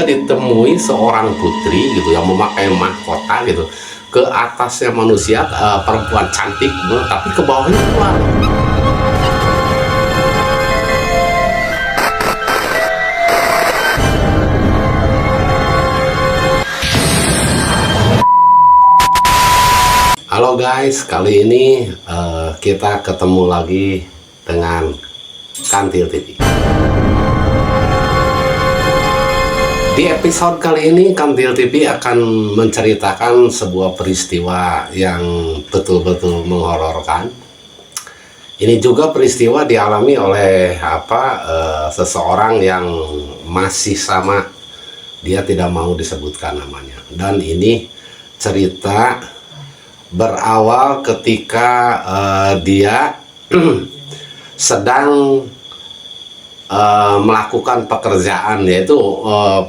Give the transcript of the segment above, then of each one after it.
Ditemui seorang putri gitu yang memakai mahkota gitu, ke atasnya manusia, perempuan cantik, tapi ke bawahnya ular. Halo guys, kali ini kita ketemu lagi dengan Kantil TV. Di episode kali ini Kantil TV akan menceritakan sebuah peristiwa yang betul-betul menghororkan. Ini juga peristiwa dialami oleh seseorang yang masih sama, dia tidak mau disebutkan namanya. Dan ini cerita berawal ketika dia sedang melakukan pekerjaan, yaitu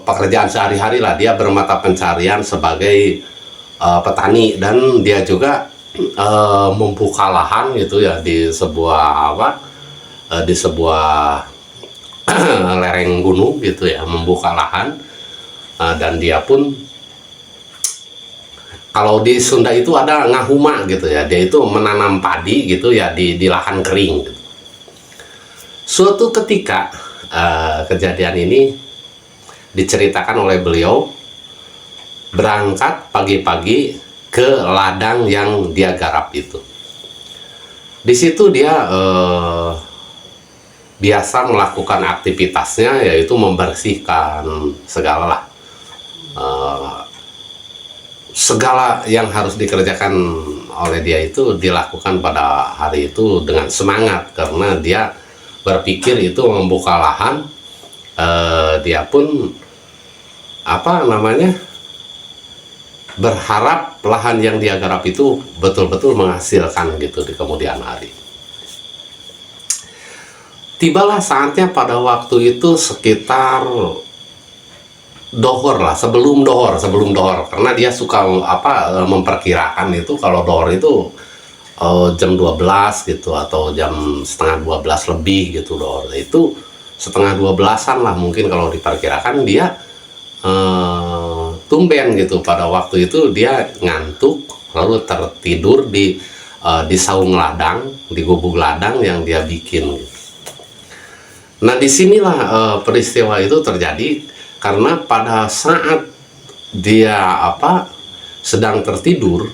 pekerjaan sehari-hari lah. Dia bermata pencarian sebagai petani, dan dia juga membuka lahan gitu ya di sebuah di sebuah lereng gunung gitu ya, membuka lahan. Dan dia pun, kalau di Sunda itu ada ngahuma gitu ya, dia itu menanam padi gitu ya di lahan kering gitu. Suatu ketika kejadian ini diceritakan oleh beliau berangkat pagi-pagi ke ladang yang dia garap itu. Di situ dia biasa melakukan aktivitasnya, yaitu membersihkan segala yang harus dikerjakan oleh dia itu dilakukan pada hari itu dengan semangat, karena dia berpikir itu membuka lahan. Dia pun berharap lahan yang dia garap itu betul-betul menghasilkan gitu di kemudian hari. Tibalah saatnya pada waktu itu sekitar dohor lah, sebelum dohor, karena dia suka memperkirakan itu kalau dohor itu jam 12 gitu, atau jam setengah 12 lebih gitu. Dohor itu setengah 12-an lah mungkin kalau diperkirakan. Dia tumben gitu, pada waktu itu dia ngantuk lalu tertidur di saung ladang, di gubuk ladang yang dia bikin gitu. Nah, disinilah peristiwa itu terjadi, karena pada saat dia sedang tertidur,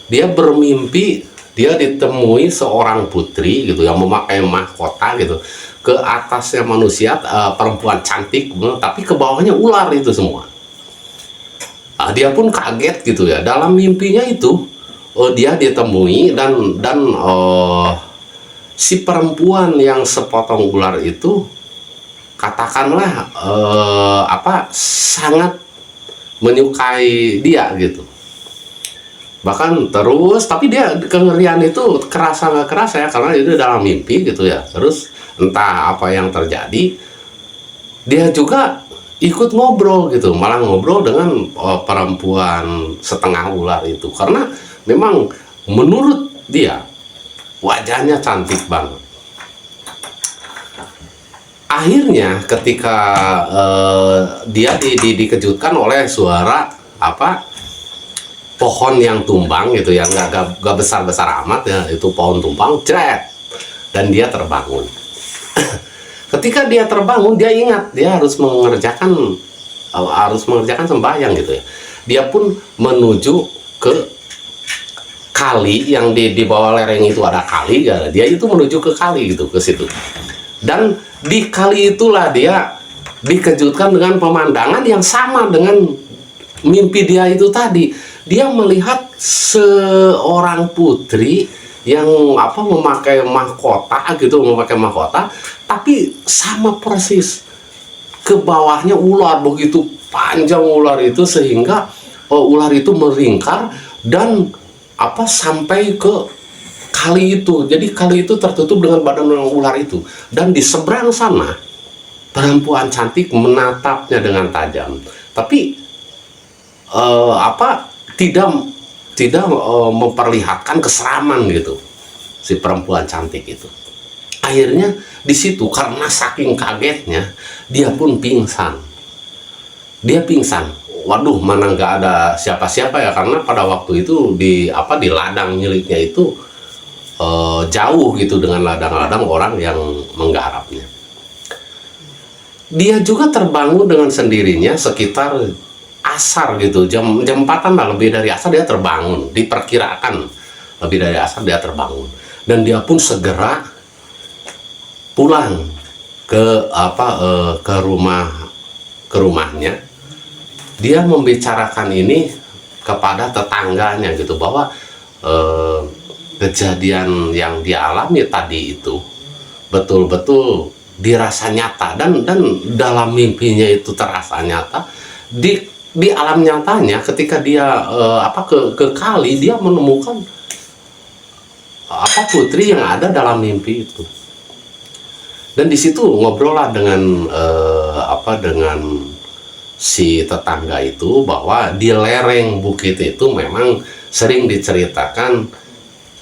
dia bermimpi dia ditemui seorang putri gitu yang memakai mahkota gitu, ke atasnya manusia, perempuan cantik, tapi ke bawahnya ular itu semua. Dia pun kaget gitu ya. Dalam mimpinya itu dia ditemui, dan si perempuan yang sepotong ular itu katakanlah sangat menyukai dia gitu. Bahkan terus, tapi dia kengerian itu kerasa nggak kerasa ya, karena itu dalam mimpi gitu ya. Terus entah apa yang terjadi, dia juga ikut ngobrol gitu, malah ngobrol dengan perempuan setengah ular itu, karena memang menurut dia wajahnya cantik banget. Akhirnya ketika dia dikejutkan oleh suara pohon yang tumbang gitu ya, nggak besar-besar amat ya, itu pohon tumbang, jret, dan dia terbangun. Ketika dia terbangun, dia ingat dia harus mengerjakan sembahyang gitu ya. Dia pun menuju ke kali yang di bawah lereng itu, ada kali ya. Dia itu menuju ke kali gitu, ke situ. Dan di kali itulah dia dikejutkan dengan pemandangan yang sama dengan mimpi dia itu tadi. Dia melihat seorang putri yang memakai mahkota gitu, tapi sama persis. Ke bawahnya ular, begitu panjang ular itu, sehingga ular itu meringkar dan sampai ke kali itu. Jadi kali itu tertutup dengan badan ular itu, dan di seberang sana perempuan cantik menatapnya dengan tajam, tapi tidak memperlihatkan keseraman gitu si perempuan cantik itu. Akhirnya di situ, karena saking kagetnya, dia pun pingsan. dia pingsan. Waduh, mana nggak ada siapa-siapa ya, karena pada waktu itu di ladang miliknya itu jauh gitu dengan ladang-ladang orang yang menggarapnya. Dia juga terbangun dengan sendirinya sekitar asar gitu, jam 4-an lah, lebih dari asar dia terbangun, diperkirakan lebih dari asar dia terbangun, dan dia pun segera pulang ke ke rumahnya. Dia membicarakan ini kepada tetangganya gitu, bahwa kejadian yang dia alami tadi itu betul-betul dirasa nyata, dan dalam mimpinya itu terasa nyata. Di alam nyatanya ketika dia ke kali, dia menemukan putri yang ada dalam mimpi itu. Dan di situ ngobrol lah dengan dengan si tetangga itu, bahwa di lereng bukit itu memang sering diceritakan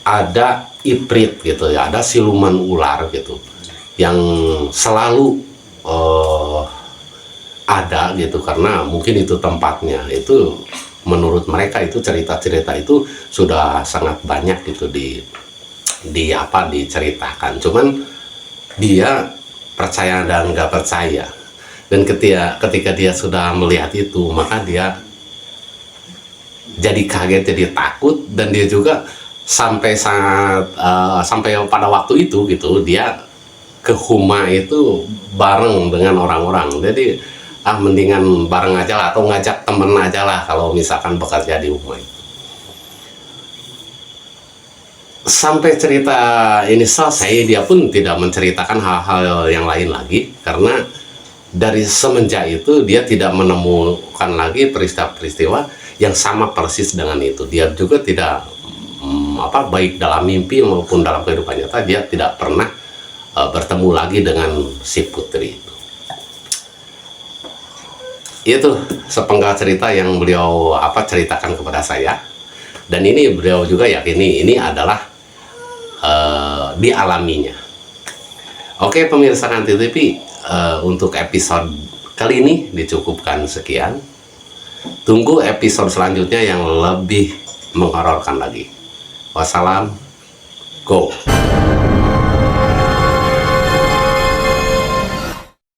ada iprit gitu ya, ada siluman ular gitu yang selalu ada gitu, karena mungkin itu tempatnya. Itu menurut mereka itu cerita-cerita itu sudah sangat banyak gitu diceritakan. Cuman dia percaya dan nggak percaya. Dan ketika dia sudah melihat itu, maka dia jadi kaget, jadi takut, dan dia juga sampai pada waktu itu gitu, dia ke Huma itu bareng dengan orang-orang. Jadi mendingan bareng aja lah, atau ngajak temen aja lah kalau misalkan bekerja di Huma itu. Sampai cerita ini selesai, dia pun tidak menceritakan hal-hal yang lain lagi, karena dari semenjak itu dia tidak menemukan lagi peristiwa-peristiwa yang sama persis dengan itu. Dia juga tidak baik dalam mimpi maupun dalam kehidupan nyata, dia tidak pernah bertemu lagi dengan si putri itu. Itu sepenggal cerita yang beliau ceritakan kepada saya, dan ini beliau juga yakini ini adalah dialaminya. Oke pemirsa Kanti TV, untuk episode kali ini dicukupkan sekian. Tunggu episode selanjutnya yang lebih menghororkan lagi. Wassalam, go.